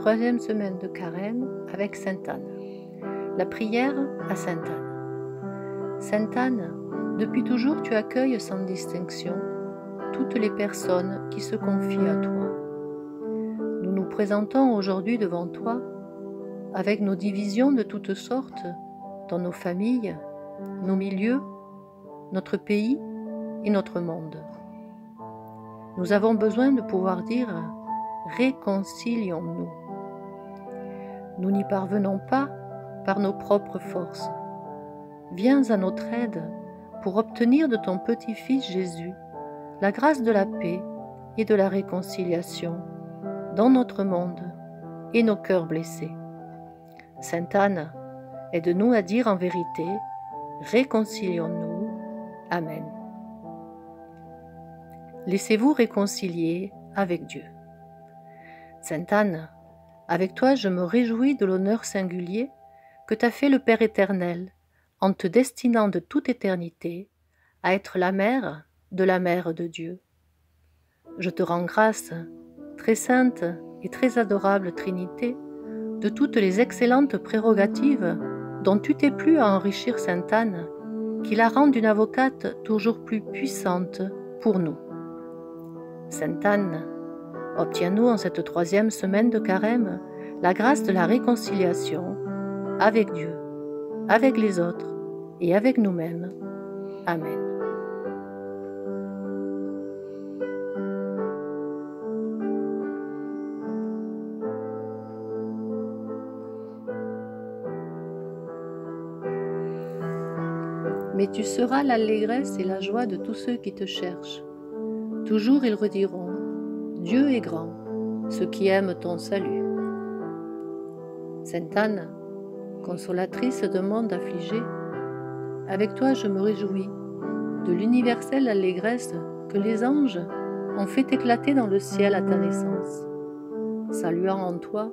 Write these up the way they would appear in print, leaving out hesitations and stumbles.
troisième semaine de Carême avec Sainte Anne. La prière à Sainte Anne. Sainte Anne, depuis toujours tu accueilles sans distinction toutes les personnes qui se confient à toi. Nous nous présentons aujourd'hui devant toi avec nos divisions de toutes sortes dans nos familles, nos milieux, notre pays et notre monde. Nous avons besoin de pouvoir dire « réconcilions-nous ». Nous n'y parvenons pas par nos propres forces. Viens à notre aide pour obtenir de ton petit-fils Jésus la grâce de la paix et de la réconciliation dans notre monde et nos cœurs blessés. Sainte Anne, aide-nous à dire en vérité « réconcilions-nous ». Amen. Laissez-vous réconcilier avec Dieu. Sainte Anne, avec toi je me réjouis de l'honneur singulier que t'a fait le Père éternel en te destinant de toute éternité à être la mère de Dieu. Je te rends grâce, très sainte et très adorable Trinité, de toutes les excellentes prérogatives dont tu t'es plu à enrichir Sainte Anne, qui la rend une avocate toujours plus puissante pour nous. Sainte Anne, obtiens-nous en cette troisième semaine de Carême la grâce de la réconciliation avec Dieu, avec les autres et avec nous-mêmes. Amen. Mais tu seras l'allégresse et la joie de tous ceux qui te cherchent. Toujours ils rediront « Dieu est grand, ceux qui aiment ton salut ». Sainte Anne, consolatrice de monde affligé, avec toi je me réjouis de l'universelle allégresse que les anges ont fait éclater dans le ciel à ta naissance, saluant en toi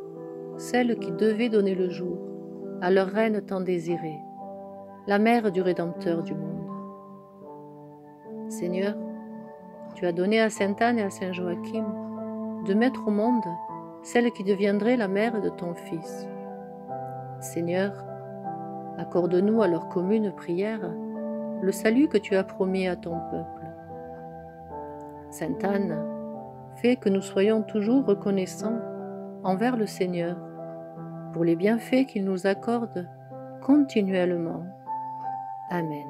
celle qui devait donner le jour à leur reine tant désirée, la mère du Rédempteur du monde. Seigneur, tu as donné à Sainte Anne et à Saint Joachim de mettre au monde celle qui deviendrait la mère de ton Fils. Seigneur, accorde-nous à leur commune prière le salut que tu as promis à ton peuple. Sainte Anne, fais que nous soyons toujours reconnaissants envers le Seigneur pour les bienfaits qu'il nous accorde continuellement. Amen.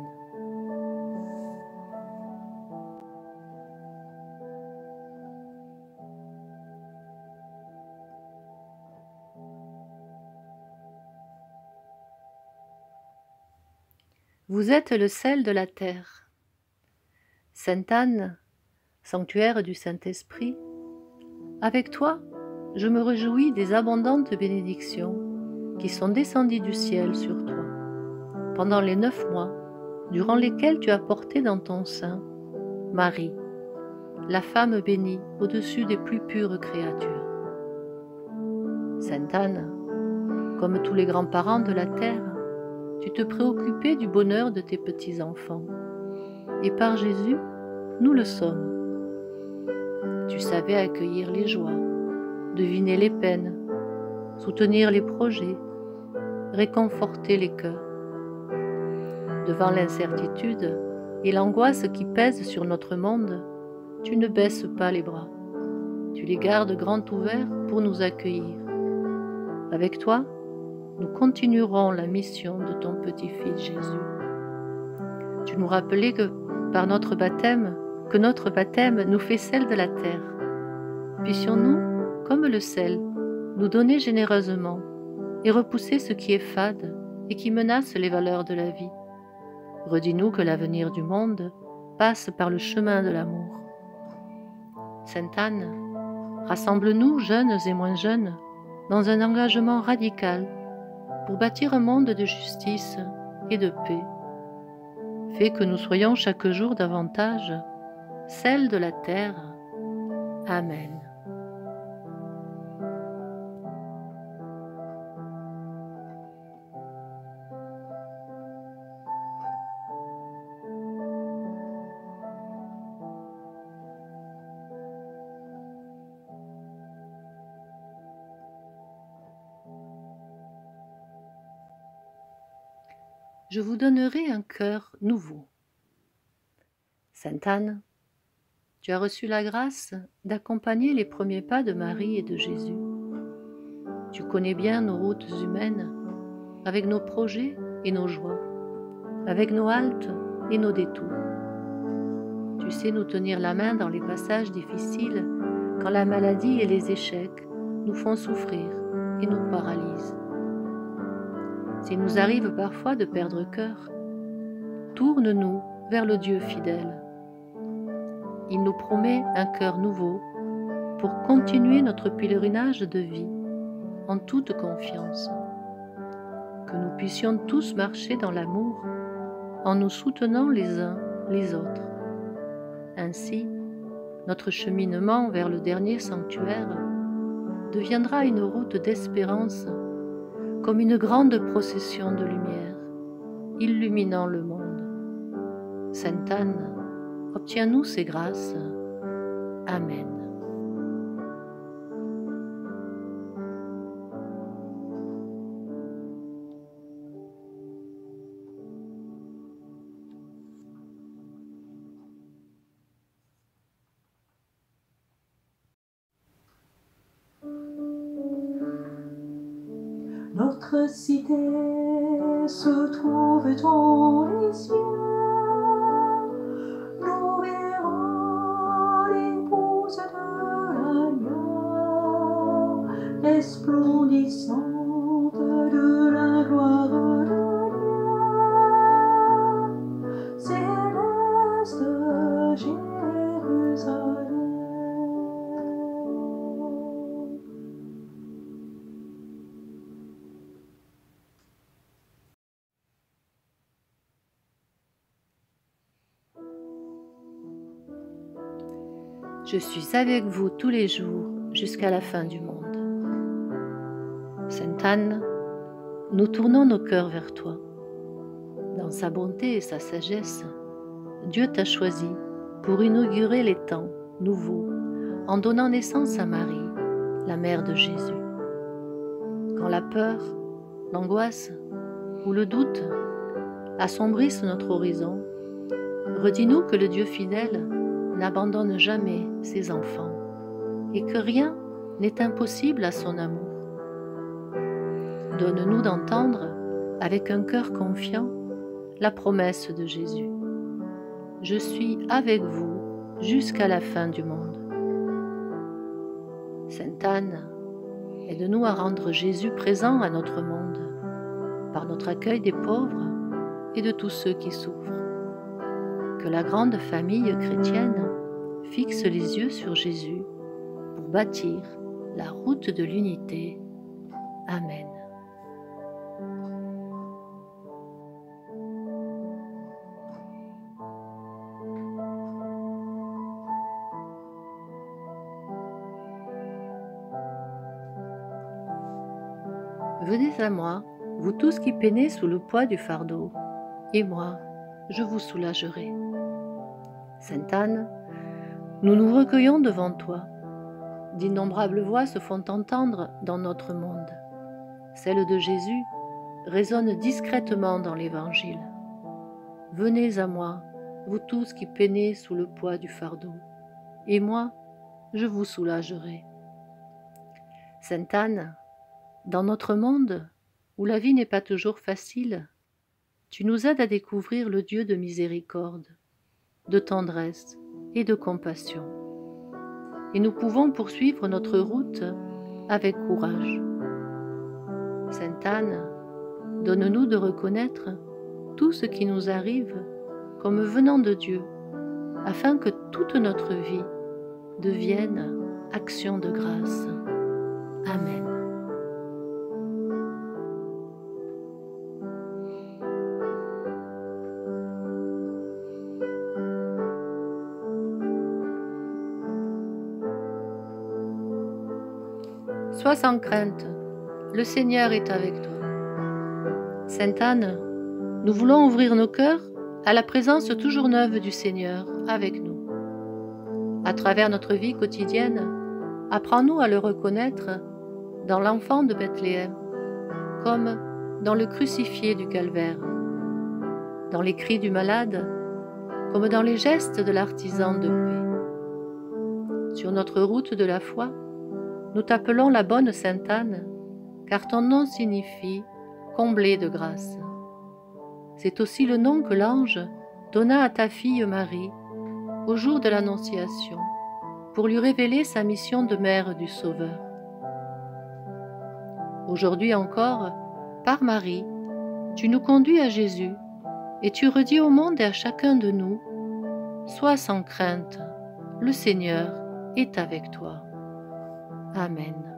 Vous êtes le sel de la terre. Sainte Anne, sanctuaire du Saint-Esprit, avec toi, je me réjouis des abondantes bénédictions qui sont descendues du ciel sur toi, pendant les 9 mois, durant lesquels tu as porté dans ton sein Marie, la femme bénie au-dessus des plus pures créatures. Sainte Anne, comme tous les grands-parents de la terre, tu te préoccupais du bonheur de tes petits-enfants. Et par Jésus, nous le sommes. Tu savais accueillir les joies, deviner les peines, soutenir les projets, réconforter les cœurs. Devant l'incertitude et l'angoisse qui pèsent sur notre monde, tu ne baisses pas les bras. Tu les gardes grands ouverts pour nous accueillir. Avec toi, nous continuerons la mission de ton petit-fils Jésus. Tu nous rappelais que notre baptême nous fait sel de la terre. Puissions-nous, comme le sel, nous donner généreusement et repousser ce qui est fade et qui menace les valeurs de la vie. Redis-nous que l'avenir du monde passe par le chemin de l'amour. Sainte Anne, rassemble-nous, jeunes et moins jeunes, dans un engagement radical pour bâtir un monde de justice et de paix. Fais que nous soyons chaque jour davantage sel de la terre. Amen. je vous donnerai un cœur nouveau. Sainte Anne, tu as reçu la grâce d'accompagner les premiers pas de Marie et de Jésus. Tu connais bien nos routes humaines, avec nos projets et nos joies, avec nos haltes et nos détours. Tu sais nous tenir la main dans les passages difficiles, quand la maladie et les échecs nous font souffrir et nous paralysent. S'il nous arrive parfois de perdre cœur, tourne-nous vers le Dieu fidèle. Il nous promet un cœur nouveau pour continuer notre pèlerinage de vie en toute confiance. Que nous puissions tous marcher dans l'amour en nous soutenant les uns les autres. Ainsi, notre cheminement vers le dernier sanctuaire deviendra une route d'espérance, comme une grande procession de lumière, illuminant le monde. Sainte Anne, obtiens-nous ces grâces. Amen. Notre cité se trouve dans les cieux. Nous verrons l'épouse de l'agneau, resplendissante de la gloire de Dieu, céleste Jérusalem. Je suis avec vous tous les jours jusqu'à la fin du monde. Sainte Anne, nous tournons nos cœurs vers toi. Dans sa bonté et sa sagesse, Dieu t'a choisi pour inaugurer les temps nouveaux en donnant naissance à Marie, la mère de Jésus. Quand la peur, l'angoisse ou le doute assombrissent notre horizon, redis-nous que le Dieu fidèle n'abandonne jamais ses enfants et que rien n'est impossible à son amour. Donne-nous d'entendre, avec un cœur confiant, la promesse de Jésus. Je suis avec vous jusqu'à la fin du monde. Sainte Anne, aide-nous à rendre Jésus présent à notre monde, par notre accueil des pauvres et de tous ceux qui souffrent. Que la grande famille chrétienne fixe les yeux sur Jésus pour bâtir la route de l'unité. Amen. Venez à moi, vous tous qui peinez sous le poids du fardeau, et moi, je vous soulagerai. Sainte Anne, nous nous recueillons devant toi. D'innombrables voix se font entendre dans notre monde. Celle de Jésus résonne discrètement dans l'Évangile. Venez à moi, vous tous qui peinez sous le poids du fardeau, et moi, je vous soulagerai. Sainte Anne, dans notre monde, où la vie n'est pas toujours facile, tu nous aides à découvrir le Dieu de miséricorde, de tendresse et de compassion. Et nous pouvons poursuivre notre route avec courage. Sainte Anne, donne-nous de reconnaître tout ce qui nous arrive comme venant de Dieu, afin que toute notre vie devienne action de grâce. Amen. Sois sans crainte, le Seigneur est avec toi. Sainte Anne, nous voulons ouvrir nos cœurs à la présence toujours neuve du Seigneur avec nous. À travers notre vie quotidienne, apprends-nous à le reconnaître dans l'enfant de Bethléem, comme dans le crucifié du Calvaire. dans les cris du malade, comme dans les gestes de l'artisan de paix. Sur notre route de la foi, nous t'appelons la bonne Sainte Anne, car ton nom signifie « comblée de grâce ». C'est aussi le nom que l'ange donna à ta fille Marie au jour de l'Annonciation, pour lui révéler sa mission de mère du Sauveur. Aujourd'hui encore, par Marie, tu nous conduis à Jésus et tu redis au monde et à chacun de nous, « Sois sans crainte, le Seigneur est avec toi. » Amen.